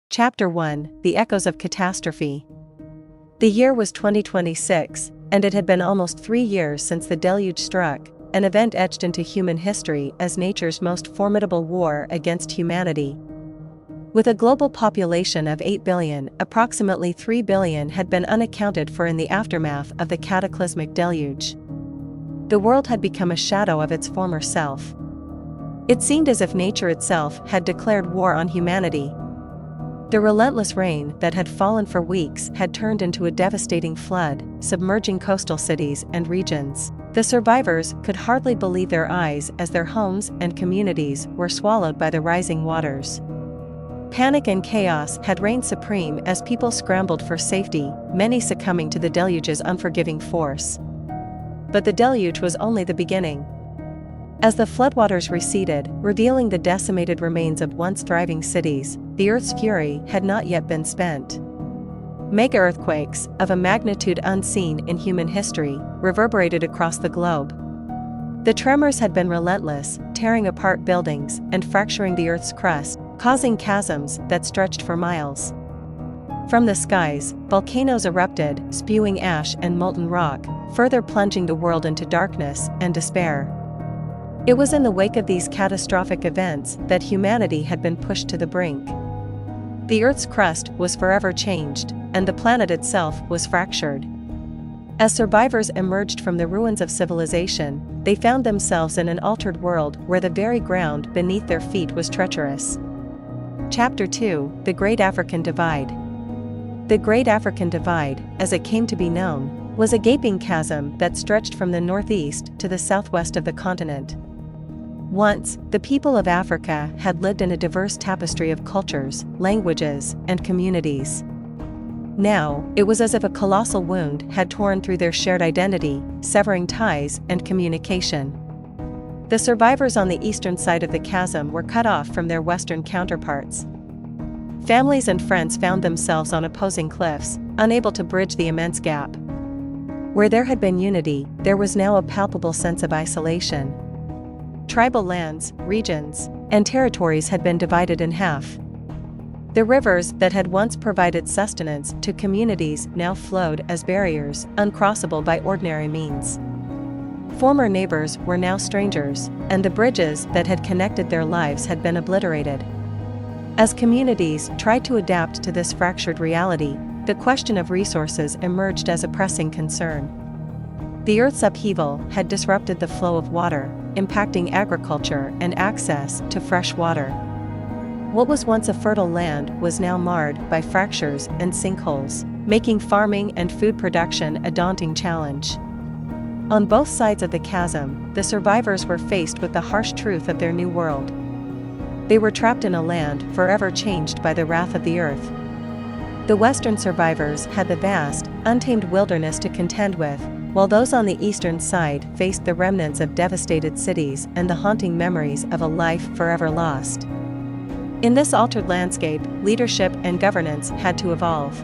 Chapter 1: The Echoes of Catastrophe. The year was 2026, and it had been almost 3 years since the deluge struck, an event etched into human history as nature's most formidable war against humanity. With a global population of 8 billion, approximately 3 billion had been unaccounted for in the aftermath of the cataclysmic deluge. The world had become a shadow of its former self. It seemed as if nature itself had declared war on humanity. The relentless rain that had fallen for weeks had turned into a devastating flood, submerging coastal cities and regions. The survivors could hardly believe their eyes as their homes and communities were swallowed by the rising waters. Panic and chaos had reigned supreme as people scrambled for safety, many succumbing to the deluge's unforgiving force. But the deluge was only the beginning. As the floodwaters receded, revealing the decimated remains of once thriving cities, the Earth's fury had not yet been spent. Mega-earthquakes, of a magnitude unseen in human history, reverberated across the globe. The tremors had been relentless, tearing apart buildings and fracturing the Earth's crust, causing chasms that stretched for miles. From the skies, volcanoes erupted, spewing ash and molten rock, further plunging the world into darkness and despair. It was in the wake of these catastrophic events that humanity had been pushed to the brink. The Earth's crust was forever changed, and the planet itself was fractured. As survivors emerged from the ruins of civilization, they found themselves in an altered world where the very ground beneath their feet was treacherous. Chapter 2: The Great African Divide. The Great African Divide, as it came to be known, was a gaping chasm that stretched from the northeast to the southwest of the continent. Once, the people of Africa had lived in a diverse tapestry of cultures, languages, and communities. Now, it was as if a colossal wound had torn through their shared identity, severing ties and communication. The survivors on the eastern side of the chasm were cut off from their western counterparts. Families and friends found themselves on opposing cliffs, unable to bridge the immense gap. Where there had been unity, there was now a palpable sense of isolation. Tribal lands, regions, and territories had been divided in half. The rivers that had once provided sustenance to communities now flowed as barriers, uncrossable by ordinary means. Former neighbors were now strangers, and the bridges that had connected their lives had been obliterated. As communities tried to adapt to this fractured reality, the question of resources emerged as a pressing concern. The Earth's upheaval had disrupted the flow of water, impacting agriculture and access to fresh water. What was once a fertile land was now marred by fractures and sinkholes, making farming and food production a daunting challenge. On both sides of the chasm, the survivors were faced with the harsh truth of their new world. They were trapped in a land forever changed by the wrath of the earth. The Western survivors had the vast, untamed wilderness to contend with, while those on the eastern side faced the remnants of devastated cities and the haunting memories of a life forever lost. In this altered landscape, leadership and governance had to evolve.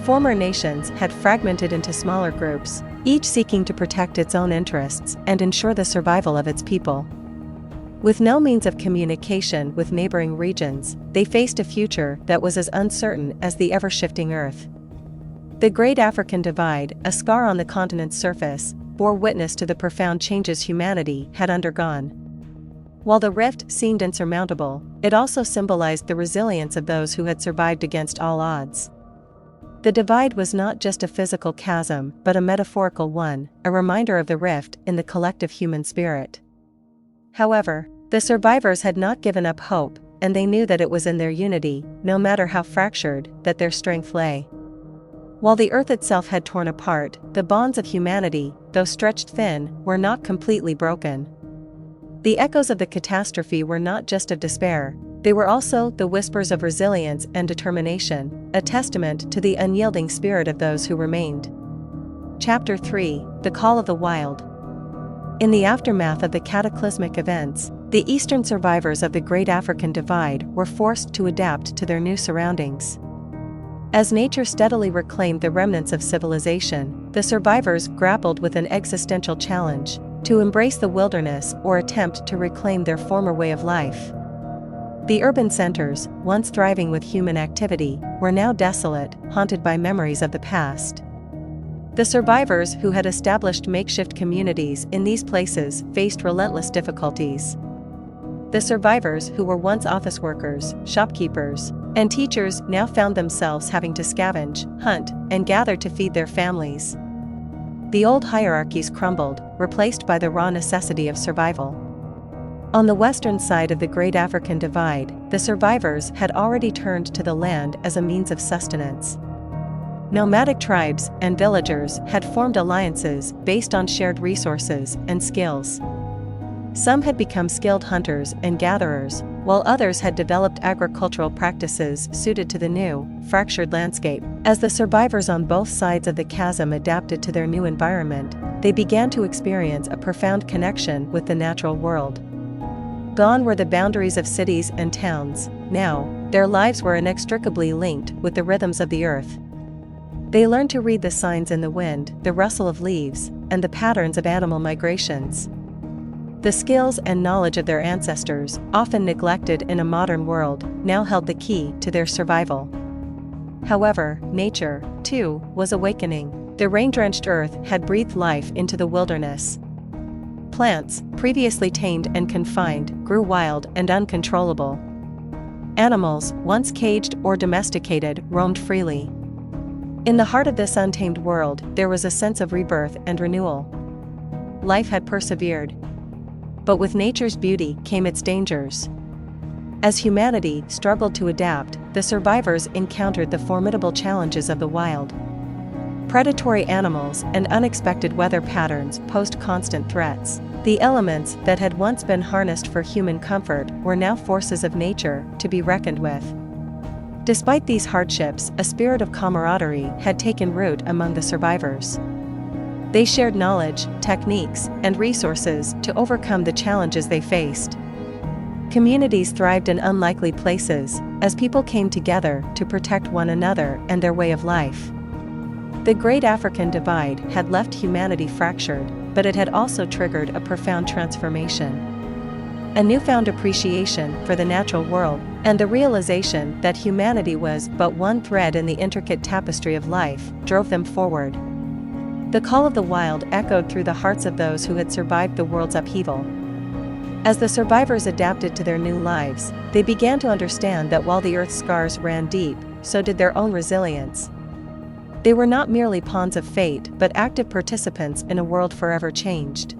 Former nations had fragmented into smaller groups, each seeking to protect its own interests and ensure the survival of its people. With no means of communication with neighboring regions, they faced a future that was as uncertain as the ever-shifting earth. The Great African Divide, a scar on the continent's surface, bore witness to the profound changes humanity had undergone. While the rift seemed insurmountable, it also symbolized the resilience of those who had survived against all odds. The divide was not just a physical chasm but a metaphorical one, a reminder of the rift in the collective human spirit. However, the survivors had not given up hope, and they knew that it was in their unity, no matter how fractured, that their strength lay. While the earth itself had torn apart, the bonds of humanity, though stretched thin, were not completely broken. The echoes of the catastrophe were not just of despair, they were also the whispers of resilience and determination, a testament to the unyielding spirit of those who remained. Chapter 3: The Call of the Wild. In the aftermath of the cataclysmic events, the eastern survivors of the Great African Divide were forced to adapt to their new surroundings. As nature steadily reclaimed the remnants of civilization, the survivors grappled with an existential challenge: to embrace the wilderness or attempt to reclaim their former way of life. The urban centers, once thriving with human activity, were now desolate, haunted by memories of the past. The survivors who had established makeshift communities in these places faced relentless difficulties. The survivors who were once office workers, shopkeepers, and teachers now found themselves having to scavenge, hunt, and gather to feed their families. The old hierarchies crumbled, replaced by the raw necessity of survival. On the western side of the Great African Divide, the survivors had already turned to the land as a means of sustenance. Nomadic tribes and villagers had formed alliances based on shared resources and skills. Some had become skilled hunters and gatherers, while others had developed agricultural practices suited to the new, fractured landscape. As the survivors on both sides of the chasm adapted to their new environment, they began to experience a profound connection with the natural world. Gone were the boundaries of cities and towns. Now, their lives were inextricably linked with the rhythms of the earth. They learned to read the signs in the wind, the rustle of leaves, and the patterns of animal migrations. The skills and knowledge of their ancestors, often neglected in a modern world, now held the key to their survival. However, nature, too, was awakening. The rain-drenched earth had breathed life into the wilderness. Plants, previously tamed and confined, grew wild and uncontrollable. Animals, once caged or domesticated, roamed freely. In the heart of this untamed world, there was a sense of rebirth and renewal. Life had persevered. But with nature's beauty came its dangers. As humanity struggled to adapt, the survivors encountered the formidable challenges of the wild. Predatory animals and unexpected weather patterns posed constant threats. The elements that had once been harnessed for human comfort were now forces of nature to be reckoned with. Despite these hardships, a spirit of camaraderie had taken root among the survivors. They shared knowledge, techniques, and resources to overcome the challenges they faced. Communities thrived in unlikely places, as people came together to protect one another and their way of life. The Great African Divide had left humanity fractured, but it had also triggered a profound transformation. A newfound appreciation for the natural world, and the realization that humanity was but one thread in the intricate tapestry of life, drove them forward. The call of the wild echoed through the hearts of those who had survived the world's upheaval. As the survivors adapted to their new lives, they began to understand that while the earth's scars ran deep, so did their own resilience. They were not merely pawns of fate but active participants in a world forever changed.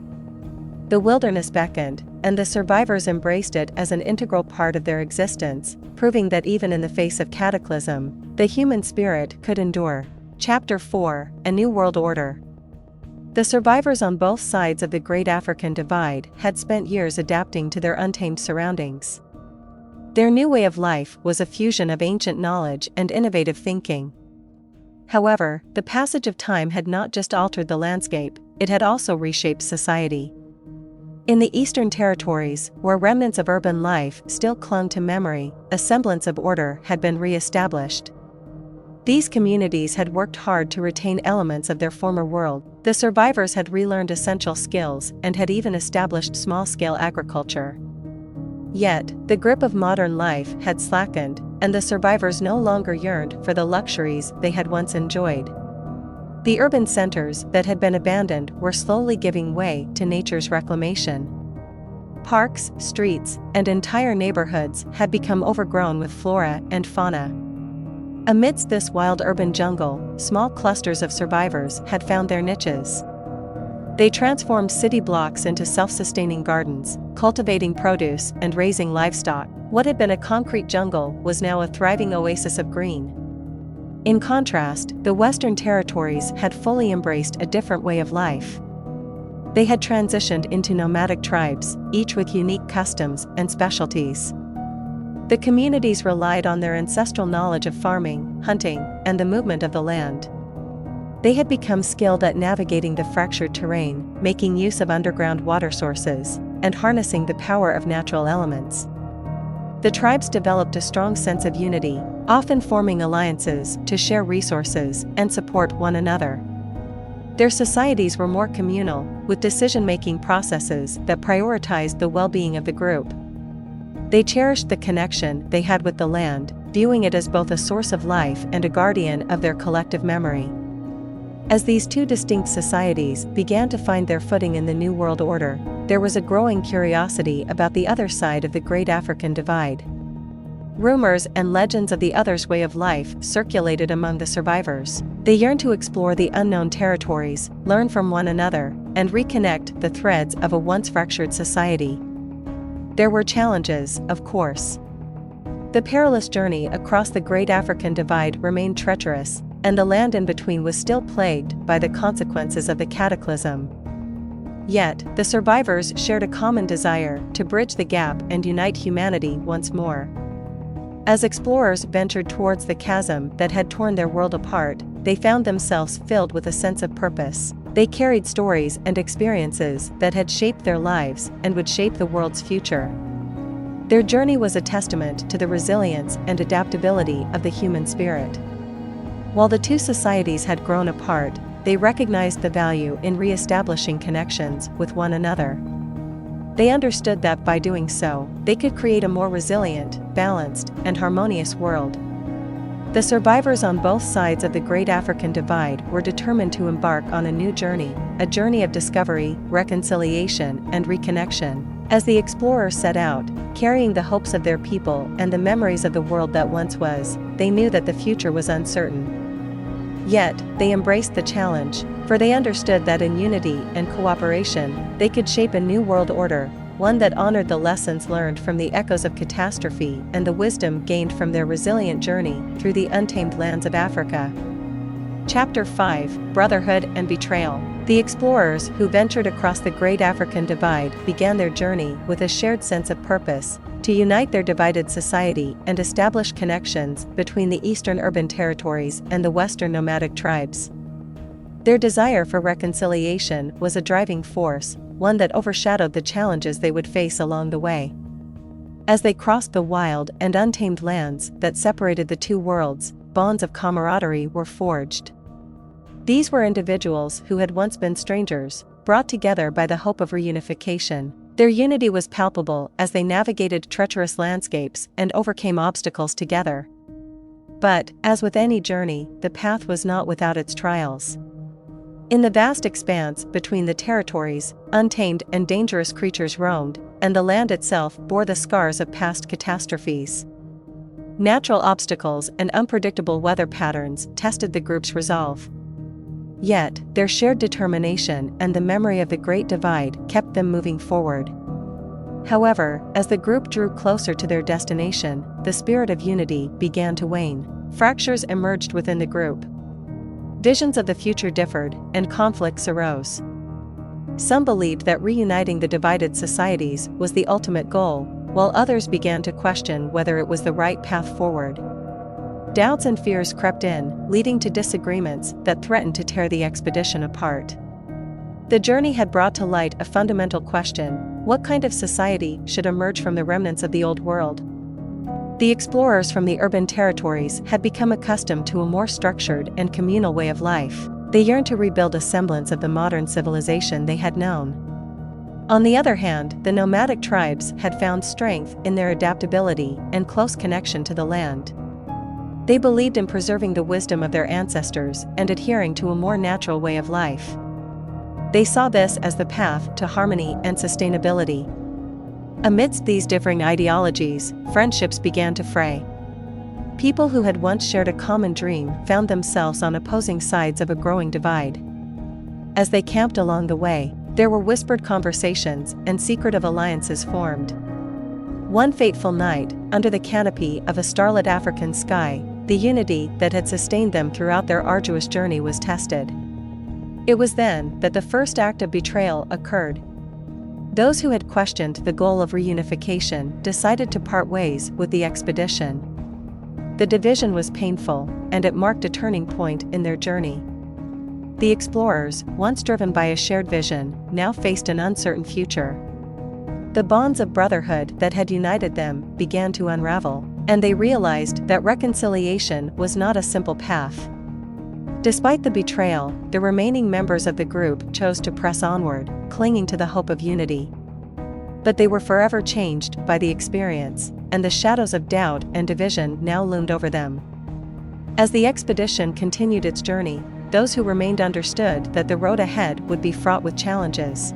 The wilderness beckoned, and the survivors embraced it as an integral part of their existence, proving that even in the face of cataclysm, the human spirit could endure. Chapter 4: A New World Order. The survivors on both sides of the Great African Divide had spent years adapting to their untamed surroundings. Their new way of life was a fusion of ancient knowledge and innovative thinking. However, the passage of time had not just altered the landscape, it had also reshaped society. In the Eastern Territories, where remnants of urban life still clung to memory, a semblance of order had been re-established. These communities had worked hard to retain elements of their former world. The survivors had relearned essential skills and had even established small-scale agriculture. Yet, the grip of modern life had slackened, and the survivors no longer yearned for the luxuries they had once enjoyed. The urban centers that had been abandoned were slowly giving way to nature's reclamation. Parks, streets, and entire neighborhoods had become overgrown with flora and fauna. Amidst this wild urban jungle, small clusters of survivors had found their niches. They transformed city blocks into self-sustaining gardens, cultivating produce and raising livestock. What had been a concrete jungle was now a thriving oasis of green. In contrast, the Western Territories had fully embraced a different way of life. They had transitioned into nomadic tribes, each with unique customs and specialties. The communities relied on their ancestral knowledge of farming, hunting, and the movement of the land. They had become skilled at navigating the fractured terrain, making use of underground water sources, and harnessing the power of natural elements. The tribes developed a strong sense of unity, often forming alliances to share resources and support one another. Their societies were more communal, with decision-making processes that prioritized the well-being of the group. They cherished the connection they had with the land, viewing it as both a source of life and a guardian of their collective memory. As these two distinct societies began to find their footing in the New World Order, there was a growing curiosity about the other side of the Great African Divide. Rumors and legends of the other's way of life circulated among the survivors. They yearned to explore the unknown territories, learn from one another, and reconnect the threads of a once fractured society. There were challenges, of course. The perilous journey across the Great African Divide remained treacherous, and the land in between was still plagued by the consequences of the cataclysm. Yet, the survivors shared a common desire to bridge the gap and unite humanity once more. As explorers ventured towards the chasm that had torn their world apart, they found themselves filled with a sense of purpose. They carried stories and experiences that had shaped their lives and would shape the world's future. Their journey was a testament to the resilience and adaptability of the human spirit. While the two societies had grown apart, they recognized the value in re-establishing connections with one another. They understood that by doing so, they could create a more resilient, balanced, and harmonious world. The survivors on both sides of the Great African Divide were determined to embark on a new journey, a journey of discovery, reconciliation, and reconnection. As the explorers set out, carrying the hopes of their people and the memories of the world that once was, they knew that the future was uncertain. Yet, they embraced the challenge, for they understood that in unity and cooperation, they could shape a new world order, one that honored the lessons learned from the echoes of catastrophe and the wisdom gained from their resilient journey through the untamed lands of Africa. Chapter 5: Brotherhood and Betrayal. The explorers who ventured across the Great African Divide began their journey with a shared sense of purpose, to unite their divided society and establish connections between the eastern urban territories and the western nomadic tribes. Their desire for reconciliation was a driving force, one that overshadowed the challenges they would face along the way. As they crossed the wild and untamed lands that separated the two worlds, bonds of camaraderie were forged. These were individuals who had once been strangers, brought together by the hope of reunification. Their unity was palpable as they navigated treacherous landscapes and overcame obstacles together. But, as with any journey, the path was not without its trials. In the vast expanse between the territories, untamed and dangerous creatures roamed, and the land itself bore the scars of past catastrophes. Natural obstacles and unpredictable weather patterns tested the group's resolve. Yet, their shared determination and the memory of the Great Divide kept them moving forward. However, as the group drew closer to their destination, the spirit of unity began to wane. Fractures emerged within the group. Visions of the future differed, and conflicts arose. Some believed that reuniting the divided societies was the ultimate goal, while others began to question whether it was the right path forward. Doubts and fears crept in, leading to disagreements that threatened to tear the expedition apart. The journey had brought to light a fundamental question: what kind of society should emerge from the remnants of the old world? The explorers from the urban territories had become accustomed to a more structured and communal way of life. They yearned to rebuild a semblance of the modern civilization they had known. On the other hand, the nomadic tribes had found strength in their adaptability and close connection to the land. They believed in preserving the wisdom of their ancestors and adhering to a more natural way of life. They saw this as the path to harmony and sustainability. Amidst these differing ideologies, friendships began to fray. People who had once shared a common dream found themselves on opposing sides of a growing divide. As they camped along the way, there were whispered conversations and secretive alliances formed. One fateful night, under the canopy of a starlit African sky, the unity that had sustained them throughout their arduous journey was tested. It was then that the first act of betrayal occurred. Those who had questioned the goal of reunification decided to part ways with the expedition. The division was painful, and it marked a turning point in their journey. The explorers, once driven by a shared vision, now faced an uncertain future. The bonds of brotherhood that had united them began to unravel, and they realized that reconciliation was not a simple path. Despite the betrayal, the remaining members of the group chose to press onward, clinging to the hope of unity. But they were forever changed by the experience, and the shadows of doubt and division now loomed over them. As the expedition continued its journey, those who remained understood that the road ahead would be fraught with challenges.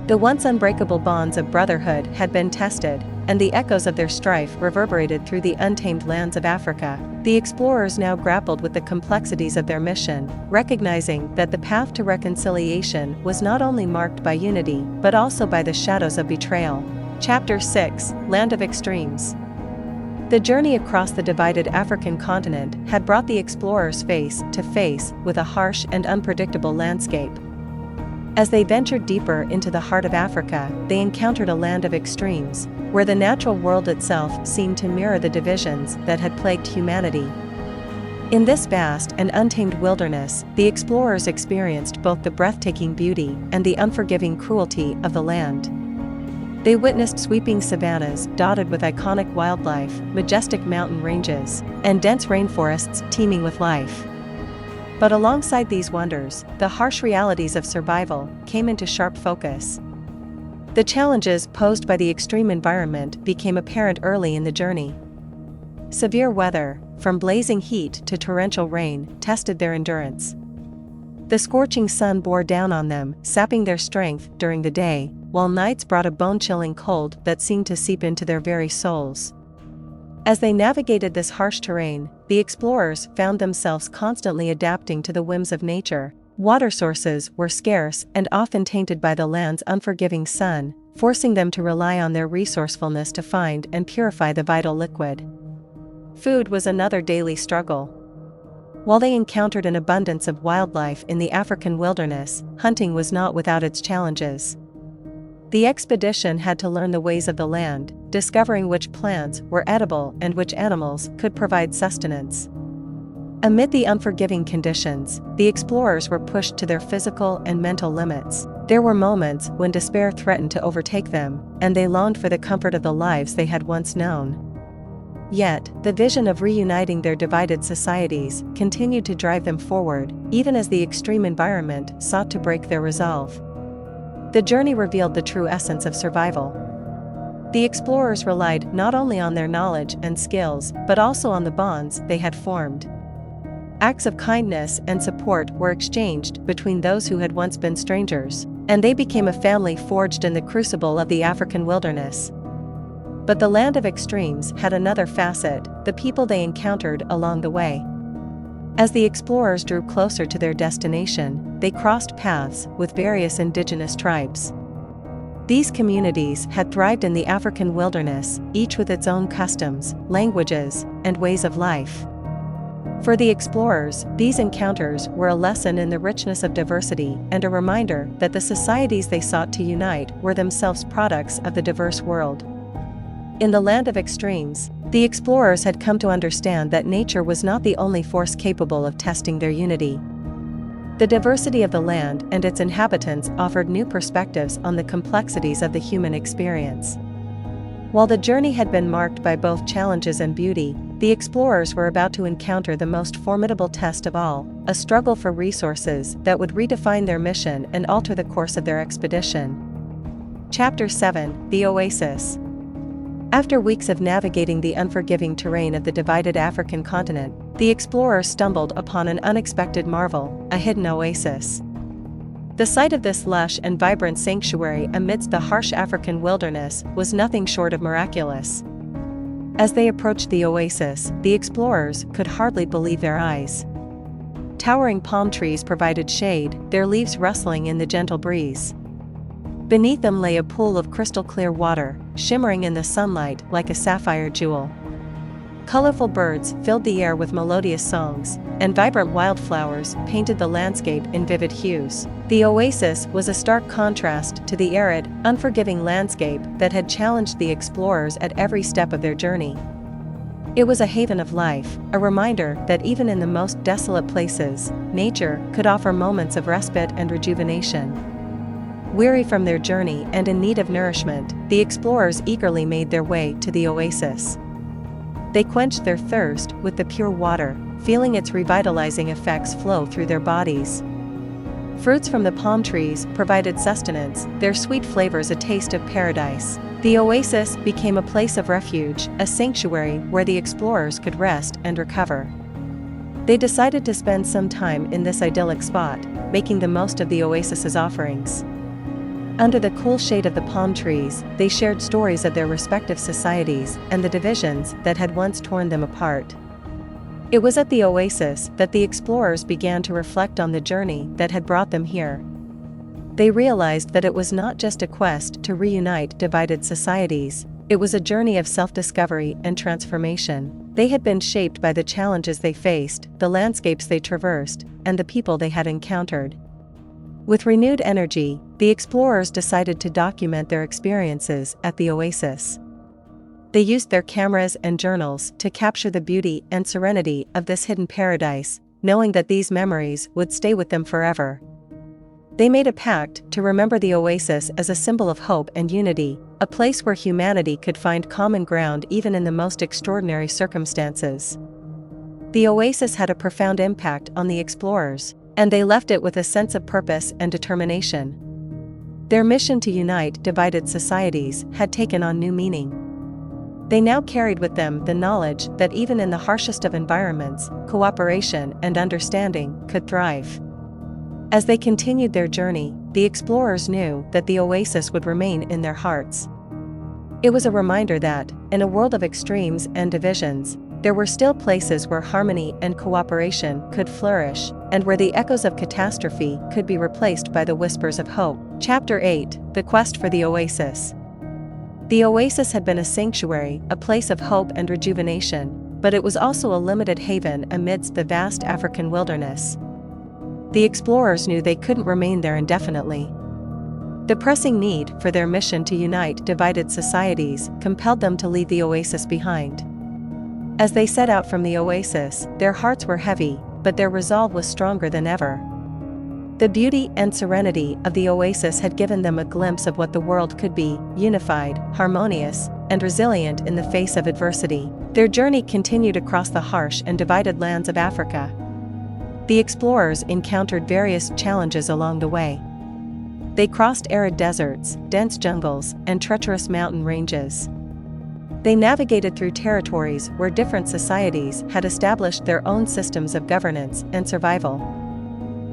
The once unbreakable bonds of brotherhood had been tested, and the echoes of their strife reverberated through the untamed lands of Africa. The explorers now grappled with the complexities of their mission, recognizing that the path to reconciliation was not only marked by unity but also by the shadows of betrayal. Chapter 6: Land of Extremes. The journey across the divided African continent had brought the explorers face to face with a harsh and unpredictable landscape. As they ventured deeper into the heart of Africa, they encountered a land of extremes, where the natural world itself seemed to mirror the divisions that had plagued humanity. In this vast and untamed wilderness, the explorers experienced both the breathtaking beauty and the unforgiving cruelty of the land. They witnessed sweeping savannas dotted with iconic wildlife, majestic mountain ranges, and dense rainforests teeming with life. But alongside these wonders, the harsh realities of survival came into sharp focus. The challenges posed by the extreme environment became apparent early in the journey. Severe weather, from blazing heat to torrential rain, tested their endurance. The scorching sun bore down on them, sapping their strength during the day, while nights brought a bone-chilling cold that seemed to seep into their very souls. As they navigated this harsh terrain, the explorers found themselves constantly adapting to the whims of nature. Water sources were scarce and often tainted by the land's unforgiving sun, forcing them to rely on their resourcefulness to find and purify the vital liquid. Food was another daily struggle. While they encountered an abundance of wildlife in the African wilderness, hunting was not without its challenges. The expedition had to learn the ways of the land, discovering which plants were edible and which animals could provide sustenance. Amid the unforgiving conditions, the explorers were pushed to their physical and mental limits. There were moments when despair threatened to overtake them, and they longed for the comfort of the lives they had once known. Yet, the vision of reuniting their divided societies continued to drive them forward, even as the extreme environment sought to break their resolve. The journey revealed the true essence of survival. The explorers relied not only on their knowledge and skills but also on the bonds they had formed. Acts of kindness and support were exchanged between those who had once been strangers, and they became a family forged in the crucible of the African wilderness. But the land of extremes had another facet: the people they encountered along the way. As the explorers drew closer to their destination, they crossed paths with various indigenous tribes. These communities had thrived in the African wilderness, each with its own customs, languages, and ways of life. For the explorers, these encounters were a lesson in the richness of diversity and a reminder that the societies they sought to unite were themselves products of the diverse world. In the land of extremes, the explorers had come to understand that nature was not the only force capable of testing their unity. The diversity of the land and its inhabitants offered new perspectives on the complexities of the human experience. While the journey had been marked by both challenges and beauty, the explorers were about to encounter the most formidable test of all, a struggle for resources that would redefine their mission and alter the course of their expedition. Chapter 7: The Oasis. After weeks of navigating the unforgiving terrain of the divided African continent, the explorers stumbled upon an unexpected marvel, a hidden oasis. The sight of this lush and vibrant sanctuary amidst the harsh African wilderness was nothing short of miraculous. As they approached the oasis, the explorers could hardly believe their eyes. Towering palm trees provided shade, their leaves rustling in the gentle breeze. Beneath them lay a pool of crystal-clear water, shimmering in the sunlight like a sapphire jewel. Colorful birds filled the air with melodious songs, and vibrant wildflowers painted the landscape in vivid hues. The oasis was a stark contrast to the arid, unforgiving landscape that had challenged the explorers at every step of their journey. It was a haven of life, a reminder that even in the most desolate places, nature could offer moments of respite and rejuvenation. Weary from their journey and in need of nourishment, the explorers eagerly made their way to the oasis. They quenched their thirst with the pure water, feeling its revitalizing effects flow through their bodies. Fruits from the palm trees provided sustenance, their sweet flavors a taste of paradise. The oasis became a place of refuge, a sanctuary where the explorers could rest and recover. They decided to spend some time in this idyllic spot, making the most of the oasis's offerings. Under the cool shade of the palm trees, they shared stories of their respective societies and the divisions that had once torn them apart. It was at the oasis that the explorers began to reflect on the journey that had brought them here. They realized that it was not just a quest to reunite divided societies, it was a journey of self-discovery and transformation. They had been shaped by the challenges they faced, the landscapes they traversed, and the people they had encountered. With renewed energy, the explorers decided to document their experiences at the oasis. They used their cameras and journals to capture the beauty and serenity of this hidden paradise, knowing that these memories would stay with them forever. They made a pact to remember the oasis as a symbol of hope and unity, a place where humanity could find common ground even in the most extraordinary circumstances. The oasis had a profound impact on the explorers, and they left it with a sense of purpose and determination. Their mission to unite divided societies had taken on new meaning. They now carried with them the knowledge that even in the harshest of environments, cooperation and understanding could thrive. As they continued their journey, the explorers knew that the oasis would remain in their hearts. It was a reminder that, in a world of extremes and divisions, there were still places where harmony and cooperation could flourish, and where the echoes of catastrophe could be replaced by the whispers of hope. Chapter 8: The Quest for the Oasis. The oasis had been a sanctuary, a place of hope and rejuvenation, but it was also a limited haven amidst the vast African wilderness. The explorers knew they couldn't remain there indefinitely. The pressing need for their mission to unite divided societies compelled them to leave the oasis behind. As they set out from the oasis, their hearts were heavy, but their resolve was stronger than ever. The beauty and serenity of the oasis had given them a glimpse of what the world could be, unified, harmonious, and resilient in the face of adversity. Their journey continued across the harsh and divided lands of Africa. The explorers encountered various challenges along the way. They crossed arid deserts, dense jungles, and treacherous mountain ranges. They navigated through territories where different societies had established their own systems of governance and survival.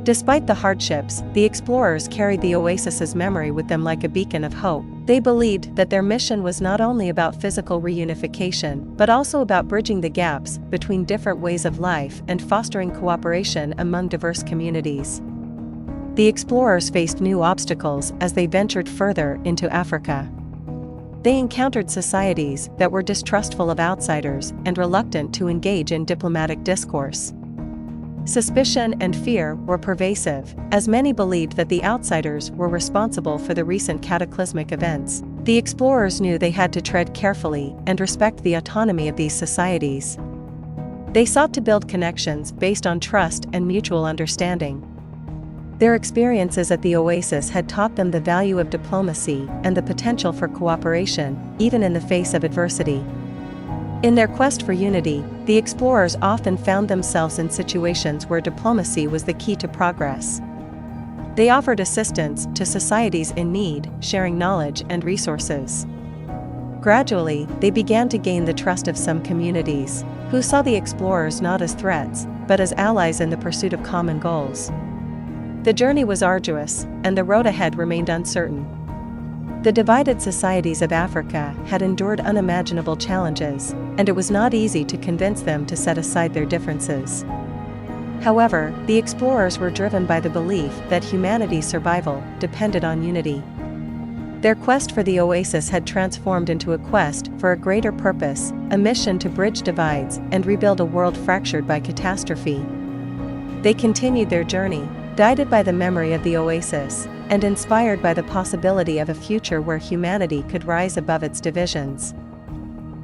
Despite the hardships, the explorers carried the oasis's memory with them like a beacon of hope. They believed that their mission was not only about physical reunification, but also about bridging the gaps between different ways of life and fostering cooperation among diverse communities. The explorers faced new obstacles as they ventured further into Africa. They encountered societies that were distrustful of outsiders and reluctant to engage in diplomatic discourse. Suspicion and fear were pervasive, as many believed that the outsiders were responsible for the recent cataclysmic events. The explorers knew they had to tread carefully and respect the autonomy of these societies. They sought to build connections based on trust and mutual understanding. Their experiences at the oasis had taught them the value of diplomacy and the potential for cooperation, even in the face of adversity. In their quest for unity, the explorers often found themselves in situations where diplomacy was the key to progress. They offered assistance to societies in need, sharing knowledge and resources. Gradually, they began to gain the trust of some communities, who saw the explorers not as threats, but as allies in the pursuit of common goals. The journey was arduous, and the road ahead remained uncertain. The divided societies of Africa had endured unimaginable challenges, and it was not easy to convince them to set aside their differences. However, the explorers were driven by the belief that humanity's survival depended on unity. Their quest for the oasis had transformed into a quest for a greater purpose, a mission to bridge divides and rebuild a world fractured by catastrophe. They continued their journey, guided by the memory of the oasis, and inspired by the possibility of a future where humanity could rise above its divisions.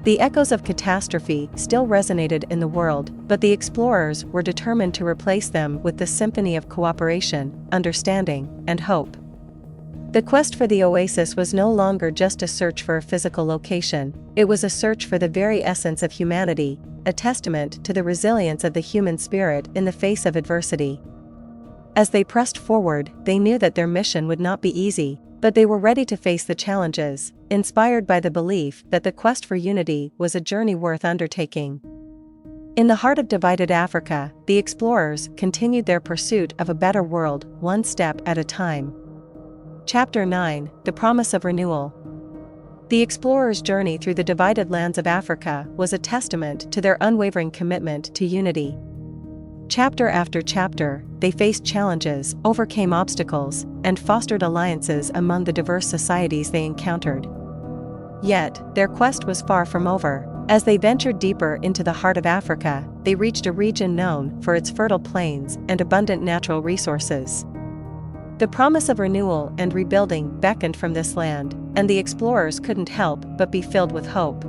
The echoes of catastrophe still resonated in the world, but the explorers were determined to replace them with the symphony of cooperation, understanding, and hope. The quest for the oasis was no longer just a search for a physical location, it was a search for the very essence of humanity, a testament to the resilience of the human spirit in the face of adversity. As they pressed forward, they knew that their mission would not be easy, but they were ready to face the challenges, inspired by the belief that the quest for unity was a journey worth undertaking. In the heart of divided Africa, the explorers continued their pursuit of a better world, one step at a time. Chapter 9: The Promise of Renewal. The explorers' journey through the divided lands of Africa was a testament to their unwavering commitment to unity. Chapter after chapter, they faced challenges, overcame obstacles, and fostered alliances among the diverse societies they encountered. Yet, their quest was far from over. As they ventured deeper into the heart of Africa, they reached a region known for its fertile plains and abundant natural resources. The promise of renewal and rebuilding beckoned from this land, and the explorers couldn't help but be filled with hope.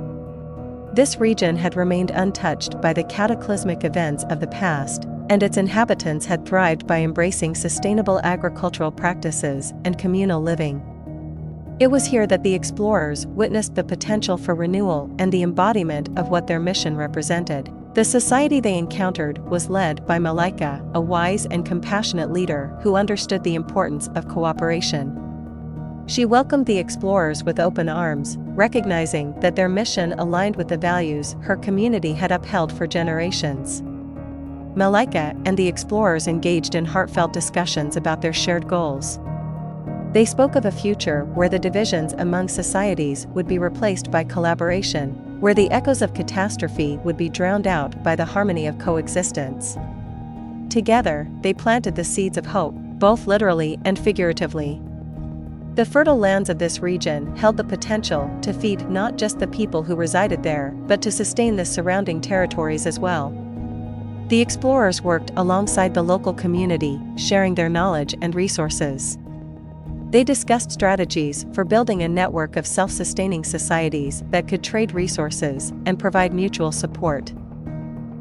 This region had remained untouched by the cataclysmic events of the past, and its inhabitants had thrived by embracing sustainable agricultural practices and communal living. It was here that the explorers witnessed the potential for renewal and the embodiment of what their mission represented. The society they encountered was led by Malika, a wise and compassionate leader who understood the importance of cooperation. She welcomed the explorers with open arms, recognizing that their mission aligned with the values her community had upheld for generations. Malika and the explorers engaged in heartfelt discussions about their shared goals. They spoke of a future where the divisions among societies would be replaced by collaboration, where the echoes of catastrophe would be drowned out by the harmony of coexistence. Together, they planted the seeds of hope, both literally and figuratively. The fertile lands of this region held the potential to feed not just the people who resided there, but to sustain the surrounding territories as well. The explorers worked alongside the local community, sharing their knowledge and resources. They discussed strategies for building a network of self-sustaining societies that could trade resources and provide mutual support.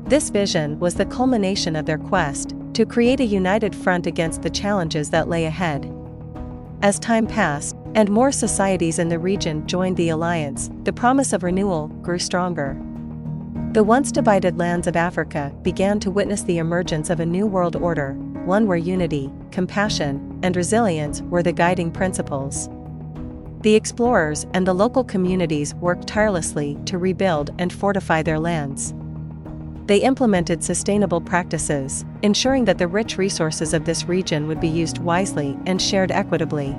This vision was the culmination of their quest to create a united front against the challenges that lay ahead. As time passed, and more societies in the region joined the alliance, the promise of renewal grew stronger. The once divided lands of Africa began to witness the emergence of a new world order, one where unity, compassion, and resilience were the guiding principles. The explorers and the local communities worked tirelessly to rebuild and fortify their lands. They implemented sustainable practices, ensuring that the rich resources of this region would be used wisely and shared equitably.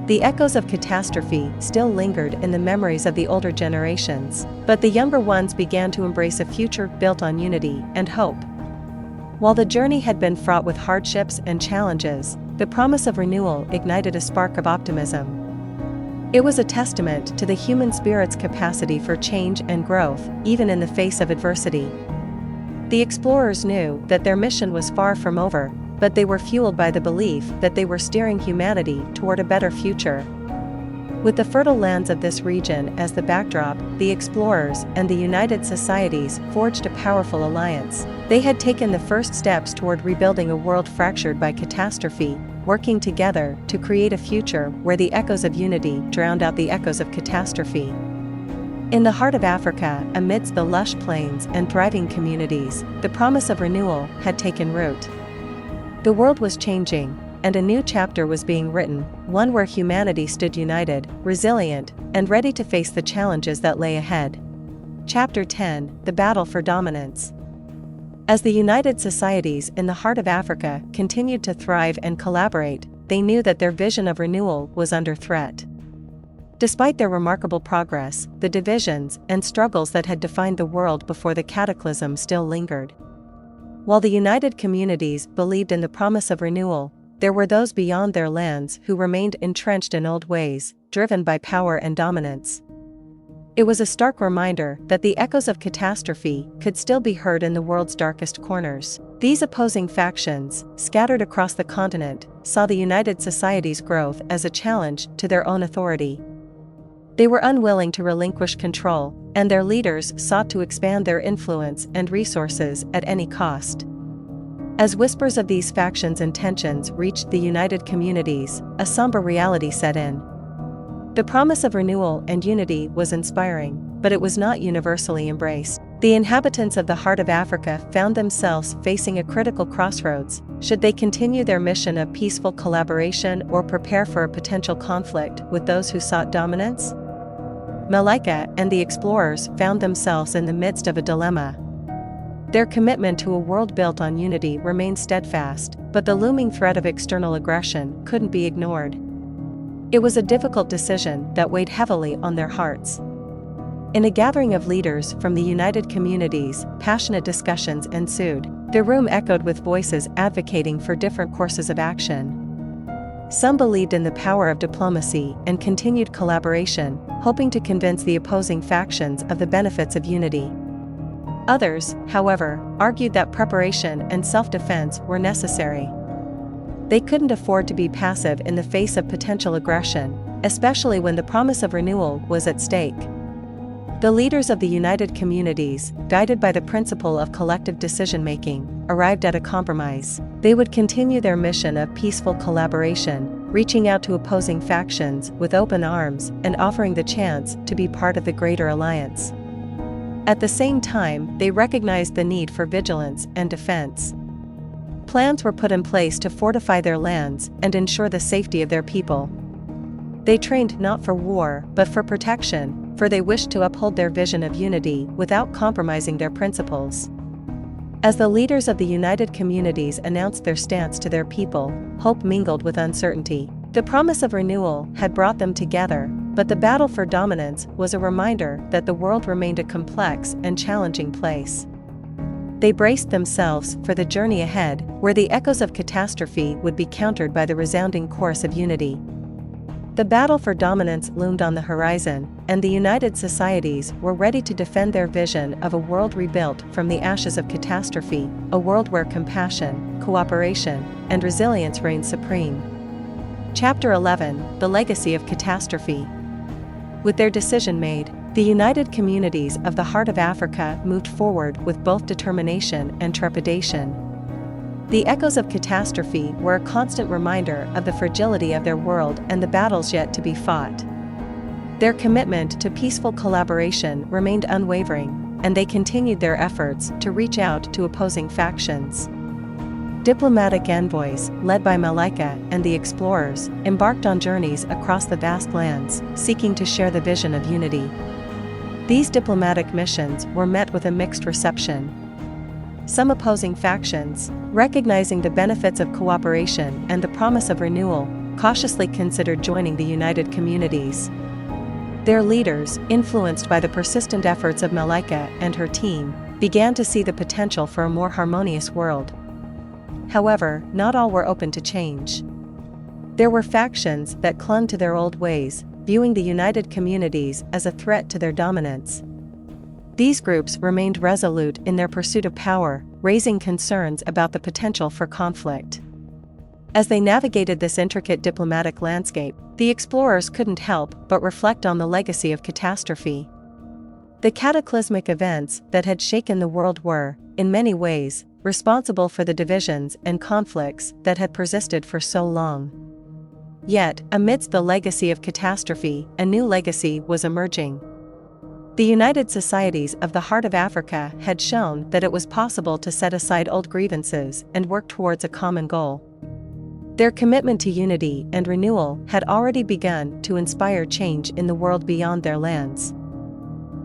The echoes of catastrophe still lingered in the memories of the older generations, but the younger ones began to embrace a future built on unity and hope. While the journey had been fraught with hardships and challenges, the promise of renewal ignited a spark of optimism. It was a testament to the human spirit's capacity for change and growth, even in the face of adversity. The explorers knew that their mission was far from over, but they were fueled by the belief that they were steering humanity toward a better future. With the fertile lands of this region as the backdrop, the explorers and the united societies forged a powerful alliance. They had taken the first steps toward rebuilding a world fractured by catastrophe, working together to create a future where the echoes of unity drowned out the echoes of catastrophe. In the heart of Africa, amidst the lush plains and thriving communities, the promise of renewal had taken root. The world was changing, and a new chapter was being written, one where humanity stood united, resilient, and ready to face the challenges that lay ahead. Chapter 10: The Battle for Dominance. As the united societies in the heart of Africa continued to thrive and collaborate, they knew that their vision of renewal was under threat. Despite their remarkable progress, the divisions and struggles that had defined the world before the cataclysm still lingered. While the united communities believed in the promise of renewal, there were those beyond their lands who remained entrenched in old ways, driven by power and dominance. It was a stark reminder that the echoes of catastrophe could still be heard in the world's darkest corners. These opposing factions, scattered across the continent, saw the united society's growth as a challenge to their own authority. They were unwilling to relinquish control, and their leaders sought to expand their influence and resources at any cost. As whispers of these factions and tensions reached the united communities, a somber reality set in. The promise of renewal and unity was inspiring, but it was not universally embraced. The inhabitants of the Heart of Africa found themselves facing a critical crossroads. Should they continue their mission of peaceful collaboration or prepare for a potential conflict with those who sought dominance? Malika and the explorers found themselves in the midst of a dilemma. Their commitment to a world built on unity remained steadfast, but the looming threat of external aggression couldn't be ignored. It was a difficult decision that weighed heavily on their hearts. In a gathering of leaders from the United Communities, passionate discussions ensued. The room echoed with voices advocating for different courses of action. Some believed in the power of diplomacy and continued collaboration, hoping to convince the opposing factions of the benefits of unity. Others, however, argued that preparation and self-defense were necessary. They couldn't afford to be passive in the face of potential aggression, especially when the promise of renewal was at stake. The leaders of the United Communities, guided by the principle of collective decision-making, arrived at a compromise. They would continue their mission of peaceful collaboration, reaching out to opposing factions with open arms and offering the chance to be part of the greater alliance. At the same time, they recognized the need for vigilance and defense. Plans were put in place to fortify their lands and ensure the safety of their people. They trained not for war, but for protection, for they wished to uphold their vision of unity without compromising their principles. As the leaders of the United Communities announced their stance to their people, hope mingled with uncertainty. The promise of renewal had brought them together, but the battle for dominance was a reminder that the world remained a complex and challenging place. They braced themselves for the journey ahead, where the echoes of catastrophe would be countered by the resounding chorus of unity. The battle for dominance loomed on the horizon, and the United Societies were ready to defend their vision of a world rebuilt from the ashes of catastrophe, a world where compassion, cooperation, and resilience reign supreme. Chapter 11: The Legacy of Catastrophe. With their decision made, the United Communities of the Heart of Africa moved forward with both determination and trepidation. The echoes of catastrophe were a constant reminder of the fragility of their world and the battles yet to be fought. Their commitment to peaceful collaboration remained unwavering, and they continued their efforts to reach out to opposing factions. Diplomatic envoys, led by Malika and the explorers, embarked on journeys across the vast lands, seeking to share the vision of unity. These diplomatic missions were met with a mixed reception. Some opposing factions, recognizing the benefits of cooperation and the promise of renewal, cautiously considered joining the United Communities. Their leaders, influenced by the persistent efforts of Malika and her team, began to see the potential for a more harmonious world. However, not all were open to change. There were factions that clung to their old ways, viewing the United Communities as a threat to their dominance. These groups remained resolute in their pursuit of power, raising concerns about the potential for conflict. As they navigated this intricate diplomatic landscape, the explorers couldn't help but reflect on the legacy of catastrophe. The cataclysmic events that had shaken the world were, in many ways, responsible for the divisions and conflicts that had persisted for so long. Yet, amidst the legacy of catastrophe, a new legacy was emerging. The United Societies of the Heart of Africa had shown that it was possible to set aside old grievances and work towards a common goal. Their commitment to unity and renewal had already begun to inspire change in the world beyond their lands.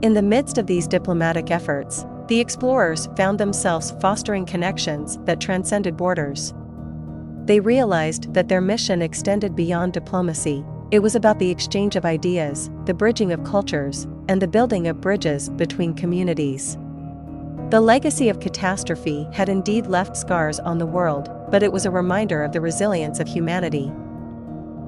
In the midst of these diplomatic efforts, the explorers found themselves fostering connections that transcended borders. They realized that their mission extended beyond diplomacy. It was about the exchange of ideas, the bridging of cultures, and the building of bridges between communities. The legacy of catastrophe had indeed left scars on the world, but it was a reminder of the resilience of humanity.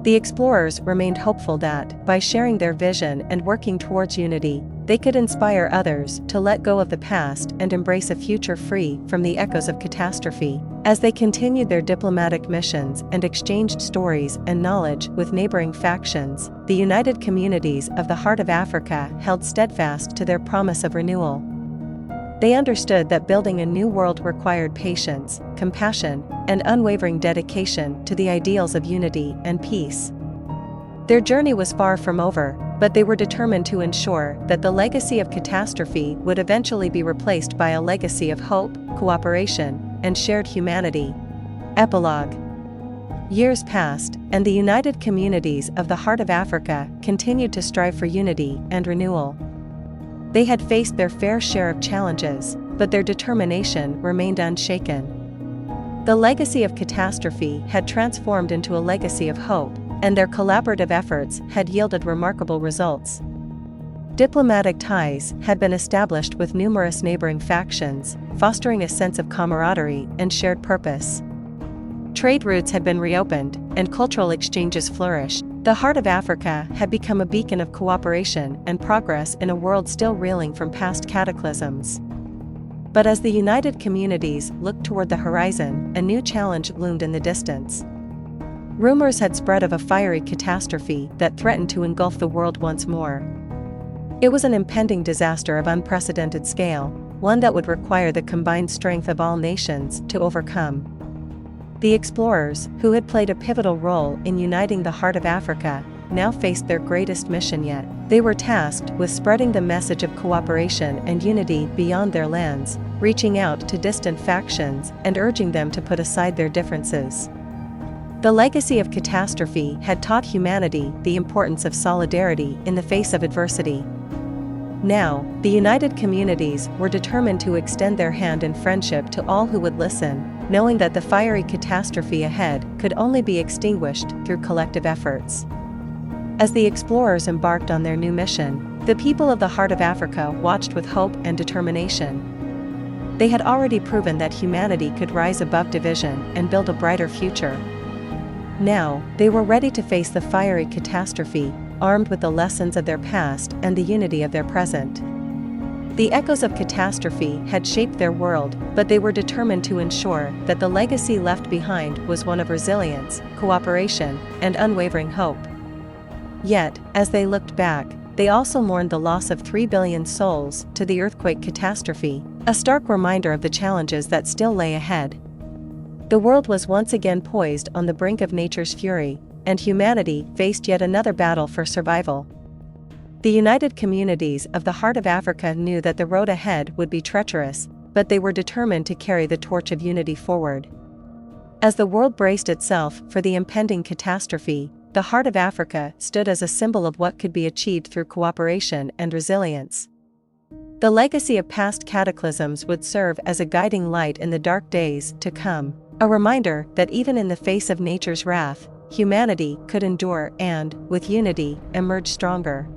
The explorers remained hopeful that, by sharing their vision and working towards unity, they could inspire others to let go of the past and embrace a future free from the echoes of catastrophe. As they continued their diplomatic missions and exchanged stories and knowledge with neighboring factions, the United Communities of the Heart of Africa held steadfast to their promise of renewal. They understood that building a new world required patience, compassion, and unwavering dedication to the ideals of unity and peace. Their journey was far from over, but they were determined to ensure that the legacy of catastrophe would eventually be replaced by a legacy of hope, cooperation, and shared humanity. Epilogue. Years passed, and the united communities of the Heart of Africa continued to strive for unity and renewal. They had faced their fair share of challenges, but their determination remained unshaken. The legacy of catastrophe had transformed into a legacy of hope, and their collaborative efforts had yielded remarkable results. Diplomatic ties had been established with numerous neighboring factions, fostering a sense of camaraderie and shared purpose. Trade routes had been reopened, and cultural exchanges flourished. The Heart of Africa had become a beacon of cooperation and progress in a world still reeling from past cataclysms. But as the united communities looked toward the horizon, a new challenge loomed in the distance. Rumors had spread of a fiery catastrophe that threatened to engulf the world once more. It was an impending disaster of unprecedented scale, one that would require the combined strength of all nations to overcome. The explorers, who had played a pivotal role in uniting the Heart of Africa, now faced their greatest mission yet. They were tasked with spreading the message of cooperation and unity beyond their lands, reaching out to distant factions and urging them to put aside their differences. The legacy of catastrophe had taught humanity the importance of solidarity in the face of adversity. Now, the united communities were determined to extend their hand in friendship to all who would listen, knowing that the fiery catastrophe ahead could only be extinguished through collective efforts. As the explorers embarked on their new mission, the people of the Heart of Africa watched with hope and determination. They had already proven that humanity could rise above division and build a brighter future. Now, they were ready to face the fiery catastrophe, armed with the lessons of their past and the unity of their present. The echoes of catastrophe had shaped their world, but they were determined to ensure that the legacy left behind was one of resilience, cooperation, and unwavering hope. Yet, as they looked back, they also mourned the loss of 3 billion souls to the earthquake catastrophe, a stark reminder of the challenges that still lay ahead. The world was once again poised on the brink of nature's fury, and humanity faced yet another battle for survival. The united communities of the Heart of Africa knew that the road ahead would be treacherous, but they were determined to carry the torch of unity forward. As the world braced itself for the impending catastrophe, the Heart of Africa stood as a symbol of what could be achieved through cooperation and resilience. The legacy of past cataclysms would serve as a guiding light in the dark days to come, a reminder that even in the face of nature's wrath, humanity could endure and, with unity, emerge stronger.